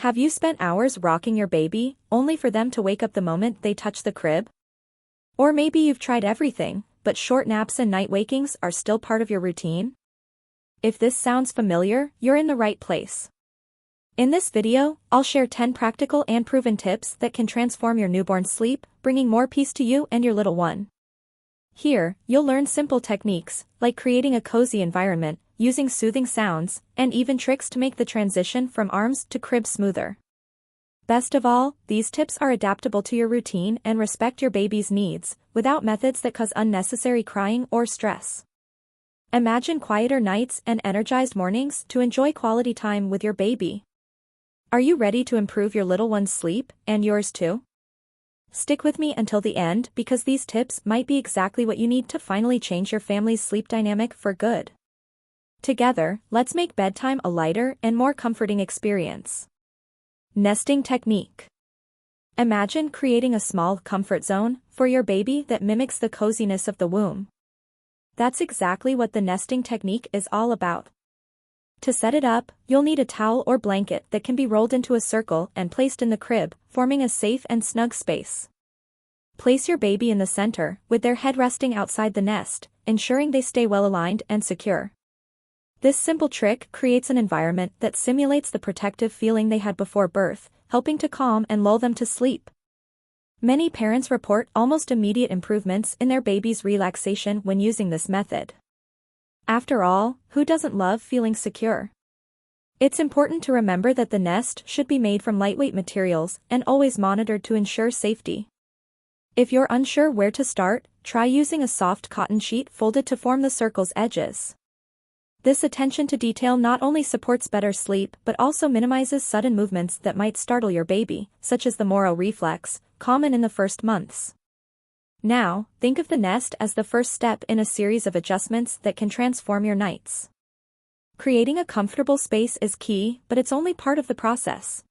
Have you spent hours rocking your baby, only for them to wake up the moment they touch the crib? Or maybe you've tried everything, but short naps and night wakings are still part of your routine? If this sounds familiar, you're in the right place. In this video, I'll share 10 practical and proven tips that can transform your newborn's sleep, bringing more peace to you and your little one. Here, you'll learn simple techniques, like creating a cozy environment, using soothing sounds, and even tricks to make the transition from arms to crib smoother. Best of all, these tips are adaptable to your routine and respect your baby's needs, without methods that cause unnecessary crying or stress. Imagine quieter nights and energized mornings to enjoy quality time with your baby. Are you ready to improve your little one's sleep, and yours too? Stick with me until the end because these tips might be exactly what you need to finally change your family's sleep dynamic for good. Together, let's make bedtime a lighter and more comforting experience. Nesting technique. Imagine creating a small comfort zone for your baby that mimics the coziness of the womb. That's exactly what the nesting technique is all about. To set it up, you'll need a towel or blanket that can be rolled into a circle and placed in the crib, forming a safe and snug space. Place your baby in the center, with their head resting outside the nest, ensuring they stay well aligned and secure. This simple trick creates an environment that simulates the protective feeling they had before birth, helping to calm and lull them to sleep. Many parents report almost immediate improvements in their baby's relaxation when using this method. After all, who doesn't love feeling secure? It's important to remember that the nest should be made from lightweight materials and always monitored to ensure safety. If you're unsure where to start, try using a soft cotton sheet folded to form the circle's edges. This attention to detail not only supports better sleep but also minimizes sudden movements that might startle your baby, such as the Moro reflex, common in the first months. Now, think of the nest as the first step in a series of adjustments that can transform your nights. Creating a comfortable space is key, but it's only part of the process.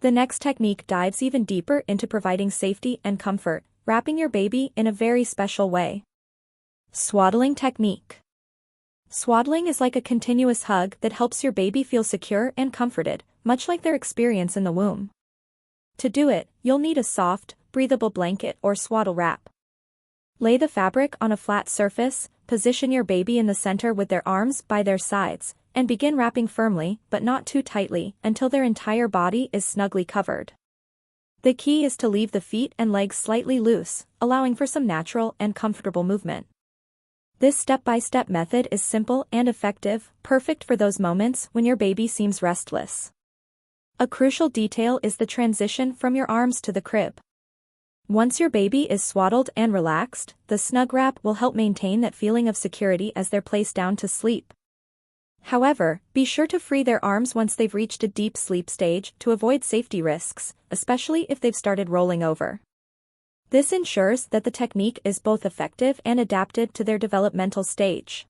The next technique dives even deeper into providing safety and comfort, wrapping your baby in a very special way. Swaddling technique. Swaddling is like a continuous hug that helps your baby feel secure and comforted, much like their experience in the womb. To do it, you'll need a soft, breathable blanket or swaddle wrap. Lay the fabric on a flat surface, position your baby in the center with their arms by their sides, and begin wrapping firmly, but not too tightly, until their entire body is snugly covered. The key is to leave the feet and legs slightly loose, allowing for some natural and comfortable movement. This step-by-step method is simple and effective, perfect for those moments when your baby seems restless. A crucial detail is the transition from your arms to the crib. Once your baby is swaddled and relaxed, the snug wrap will help maintain that feeling of security as they're placed down to sleep. However, be sure to free their arms once they've reached a deep sleep stage to avoid safety risks, especially if they've started rolling over. This ensures that the technique is both effective and adapted to their developmental stage.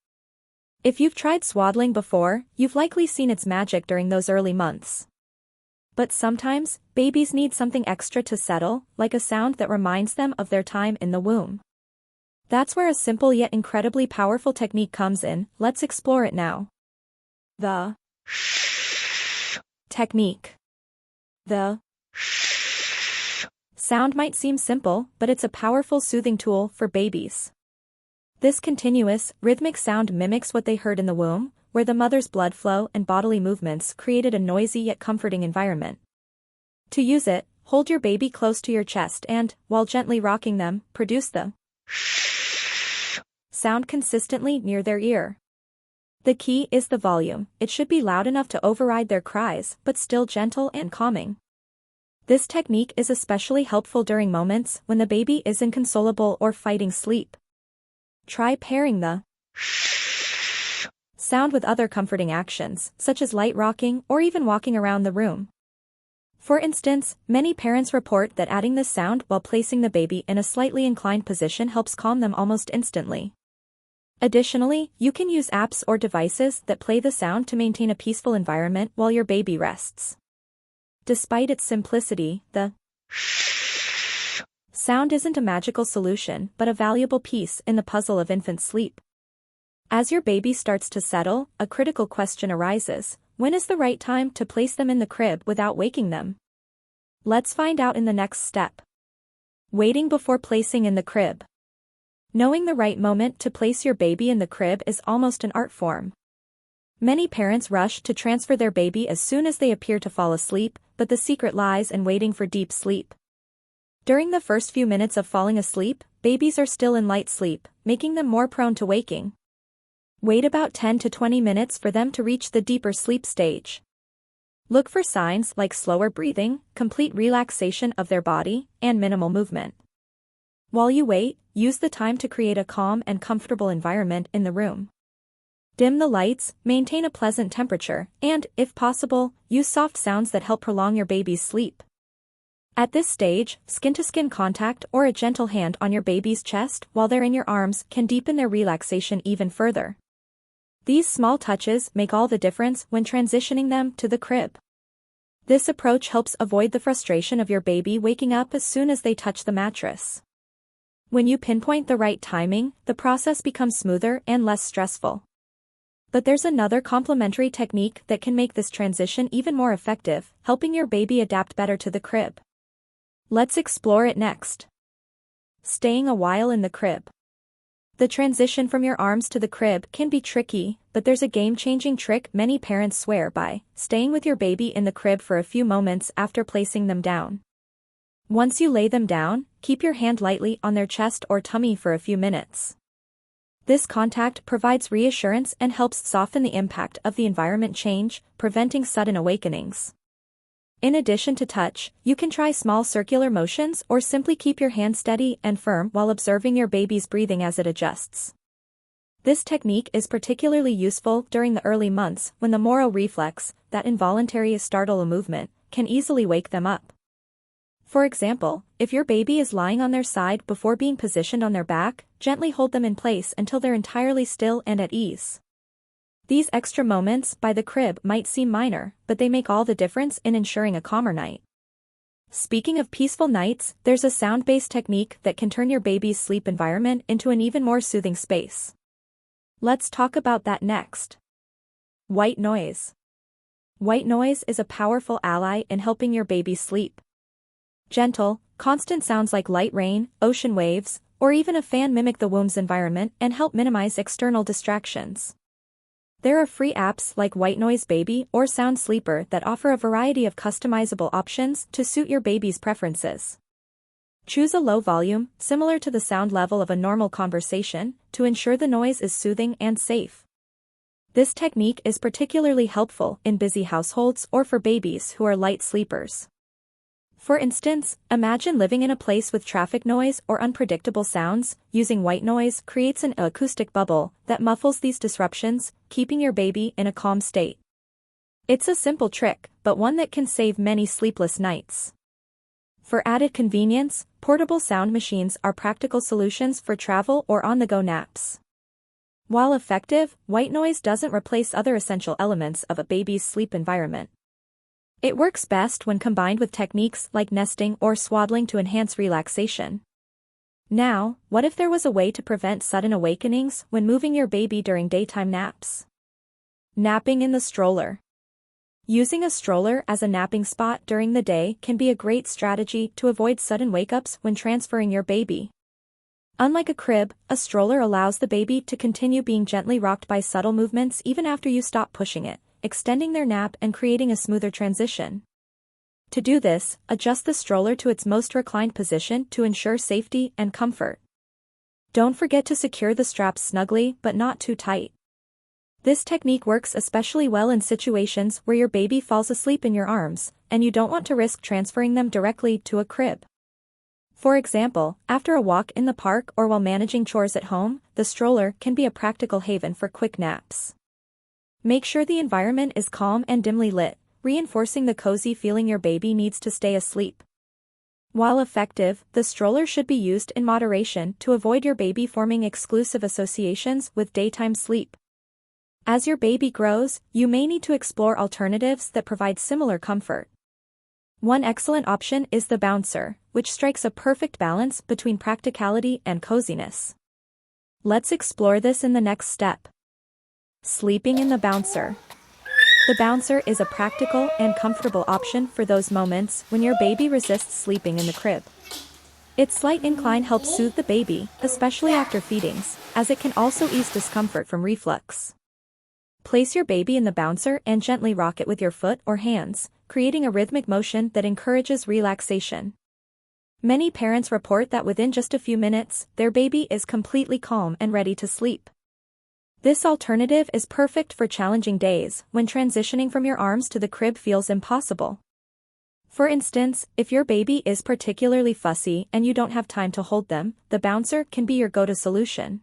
If you've tried swaddling before, you've likely seen its magic during those early months. But sometimes, babies need something extra to settle, like a sound that reminds them of their time in the womb. That's where a simple yet incredibly powerful technique comes in. Let's explore it now. The Shhhh Technique. The Shhhh sound might seem simple, but it's a powerful soothing tool for babies. This continuous, rhythmic sound mimics what they heard in the womb, where the mother's blood flow and bodily movements created a noisy yet comforting environment. To use it, hold your baby close to your chest and, while gently rocking them, produce the shhh sound consistently near their ear. The key is the volume. It should be loud enough to override their cries, but still gentle and calming. This technique is especially helpful during moments when the baby is inconsolable or fighting sleep. Try pairing the sound with other comforting actions, such as light rocking or even walking around the room. For instance, many parents report that adding this sound while placing the baby in a slightly inclined position helps calm them almost instantly. Additionally, you can use apps or devices that play the sound to maintain a peaceful environment while your baby rests. Despite its simplicity, the sound isn't a magical solution but a valuable piece in the puzzle of infant sleep. As your baby starts to settle, a critical question arises: when is the right time to place them in the crib without waking them? Let's find out in the next step. Waiting before placing in the crib. Knowing the right moment to place your baby in the crib is almost an art form. Many parents rush to transfer their baby as soon as they appear to fall asleep, but the secret lies in waiting for deep sleep. During the first few minutes of falling asleep, babies are still in light sleep, making them more prone to waking. Wait about 10 to 20 minutes for them to reach the deeper sleep stage. Look for signs like slower breathing, complete relaxation of their body, and minimal movement. While you wait, use the time to create a calm and comfortable environment in the room. Dim the lights, maintain a pleasant temperature, and, if possible, use soft sounds that help prolong your baby's sleep. At this stage, skin-to-skin contact or a gentle hand on your baby's chest while they're in your arms can deepen their relaxation even further. These small touches make all the difference when transitioning them to the crib. This approach helps avoid the frustration of your baby waking up as soon as they touch the mattress. When you pinpoint the right timing, the process becomes smoother and less stressful. But there's another complementary technique that can make this transition even more effective, helping your baby adapt better to the crib. Let's explore it next. Staying a while in the crib. The transition from your arms to the crib can be tricky, but there's a game-changing trick many parents swear by: staying with your baby in the crib for a few moments after placing them down. Once you lay them down, keep your hand lightly on their chest or tummy for a few minutes. This contact provides reassurance and helps soften the impact of the environment change, preventing sudden awakenings. In addition to touch, you can try small circular motions or simply keep your hand steady and firm while observing your baby's breathing as it adjusts. This technique is particularly useful during the early months when the Moro reflex, that involuntary startle movement, can easily wake them up. For example, if your baby is lying on their side before being positioned on their back, gently hold them in place until they're entirely still and at ease. These extra moments by the crib might seem minor, but they make all the difference in ensuring a calmer night. Speaking of peaceful nights, there's a sound-based technique that can turn your baby's sleep environment into an even more soothing space. Let's talk about that next. White noise. White noise is a powerful ally in helping your baby sleep. Gentle, constant sounds like light rain, ocean waves, or even a fan mimic the womb's environment and help minimize external distractions. There are free apps like White Noise Baby or Sound Sleeper that offer a variety of customizable options to suit your baby's preferences. Choose a low volume, similar to the sound level of a normal conversation, to ensure the noise is soothing and safe. This technique is particularly helpful in busy households or for babies who are light sleepers. For instance, imagine living in a place with traffic noise or unpredictable sounds. Using white noise creates an acoustic bubble that muffles these disruptions, keeping your baby in a calm state. It's a simple trick, but one that can save many sleepless nights. For added convenience, portable sound machines are practical solutions for travel or on-the-go naps. While effective, white noise doesn't replace other essential elements of a baby's sleep environment. It works best when combined with techniques like nesting or swaddling to enhance relaxation. Now, what if there was a way to prevent sudden awakenings when moving your baby during daytime naps? Napping in the stroller. Using a stroller as a napping spot during the day can be a great strategy to avoid sudden wake-ups when transferring your baby. Unlike a crib, a stroller allows the baby to continue being gently rocked by subtle movements even after you stop pushing it, extending their nap and creating a smoother transition. To do this, adjust the stroller to its most reclined position to ensure safety and comfort. Don't forget to secure the straps snugly but not too tight. This technique works especially well in situations where your baby falls asleep in your arms, and you don't want to risk transferring them directly to a crib. For example, after a walk in the park or while managing chores at home, the stroller can be a practical haven for quick naps. Make sure the environment is calm and dimly lit, reinforcing the cozy feeling your baby needs to stay asleep. While effective, the stroller should be used in moderation to avoid your baby forming exclusive associations with daytime sleep. As your baby grows, you may need to explore alternatives that provide similar comfort. One excellent option is the bouncer, which strikes a perfect balance between practicality and coziness. Let's explore this in the next step. Sleeping in the bouncer. The bouncer is a practical and comfortable option for those moments when your baby resists sleeping in the crib. Its slight incline helps soothe the baby, especially after feedings, as it can also ease discomfort from reflux. Place your baby in the bouncer and gently rock it with your foot or hands, creating a rhythmic motion that encourages relaxation. Many parents report that within just a few minutes, their baby is completely calm and ready to sleep. This alternative is perfect for challenging days when transitioning from your arms to the crib feels impossible. For instance, if your baby is particularly fussy and you don't have time to hold them, the bouncer can be your go-to solution.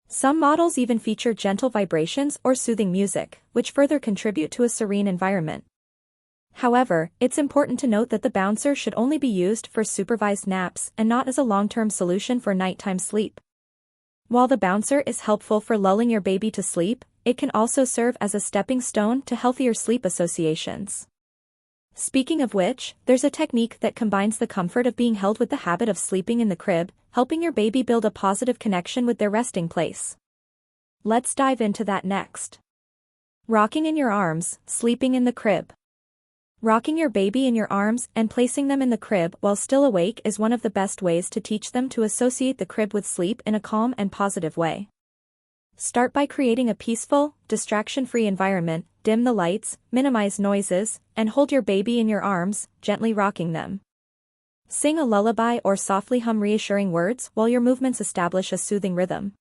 Some models even feature gentle vibrations or soothing music, which further contribute to a serene environment. However, it's important to note that the bouncer should only be used for supervised naps and not as a long-term solution for nighttime sleep. While the bouncer is helpful for lulling your baby to sleep, it can also serve as a stepping stone to healthier sleep associations. Speaking of which, there's a technique that combines the comfort of being held with the habit of sleeping in the crib, helping your baby build a positive connection with their resting place. Let's dive into that next. Rocking in your arms, sleeping in the crib. Rocking your baby in your arms and placing them in the crib while still awake is one of the best ways to teach them to associate the crib with sleep in a calm and positive way. Start by creating a peaceful, distraction-free environment, dim the lights, minimize noises, and hold your baby in your arms, gently rocking them. Sing a lullaby or softly hum reassuring words while your movements establish a soothing rhythm.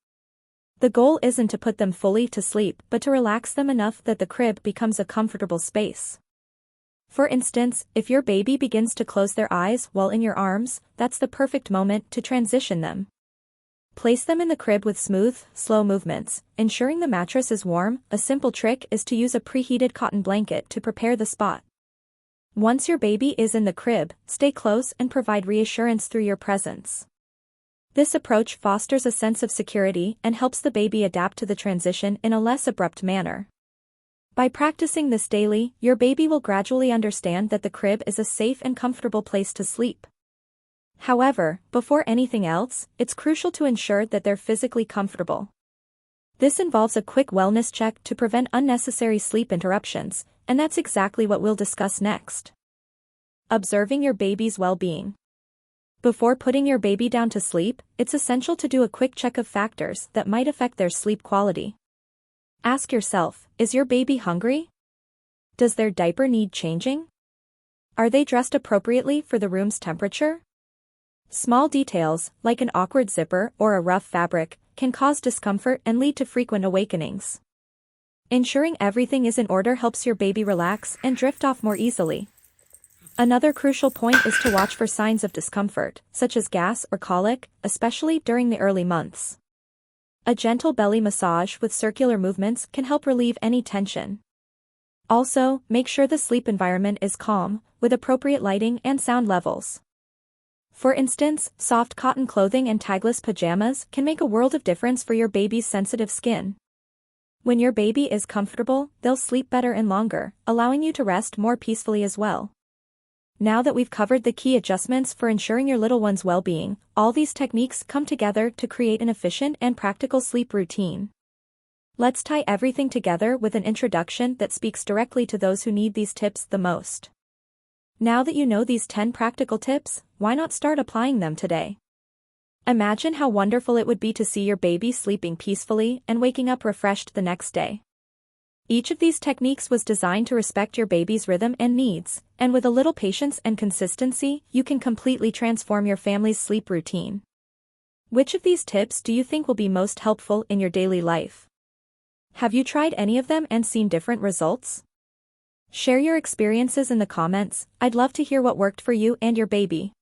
The goal isn't to put them fully to sleep but to relax them enough that the crib becomes a comfortable space. For instance, if your baby begins to close their eyes while in your arms, that's the perfect moment to transition them. Place them in the crib with smooth, slow movements, ensuring the mattress is warm. A simple trick is to use a preheated cotton blanket to prepare the spot. Once your baby is in the crib, stay close and provide reassurance through your presence. This approach fosters a sense of security and helps the baby adapt to the transition in a less abrupt manner. By practicing this daily, your baby will gradually understand that the crib is a safe and comfortable place to sleep. However, before anything else, it's crucial to ensure that they're physically comfortable. This involves a quick wellness check to prevent unnecessary sleep interruptions, and that's exactly what we'll discuss next. Observing your baby's well-being. Before putting your baby down to sleep, it's essential to do a quick check of factors that might affect their sleep quality. Ask yourself, is your baby hungry? Does their diaper need changing? Are they dressed appropriately for the room's temperature? Small details, like an awkward zipper or a rough fabric, can cause discomfort and lead to frequent awakenings. Ensuring everything is in order helps your baby relax and drift off more easily. Another crucial point is to watch for signs of discomfort, such as gas or colic, especially during the early months. A gentle belly massage with circular movements can help relieve any tension. Also, make sure the sleep environment is calm, with appropriate lighting and sound levels. For instance, soft cotton clothing and tagless pajamas can make a world of difference for your baby's sensitive skin. When your baby is comfortable, they'll sleep better and longer, allowing you to rest more peacefully as well. Now that we've covered the key adjustments for ensuring your little one's well-being, all these techniques come together to create an efficient and practical sleep routine. Let's tie everything together with an introduction that speaks directly to those who need these tips the most. Now that you know these 10 practical tips, why not start applying them today? Imagine how wonderful it would be to see your baby sleeping peacefully and waking up refreshed the next day. Each of these techniques was designed to respect your baby's rhythm and needs, and with a little patience and consistency, you can completely transform your family's sleep routine. Which of these tips do you think will be most helpful in your daily life? Have you tried any of them and seen different results? Share your experiences in the comments. I'd love to hear what worked for you and your baby.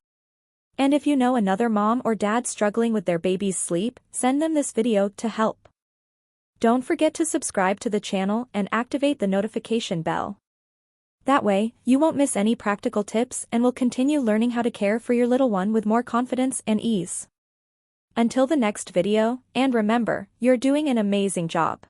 And if you know another mom or dad struggling with their baby's sleep, send them this video to help. Don't forget to subscribe to the channel and activate the notification bell. That way, you won't miss any practical tips and will continue learning how to care for your little one with more confidence and ease. Until the next video, and remember, you're doing an amazing job.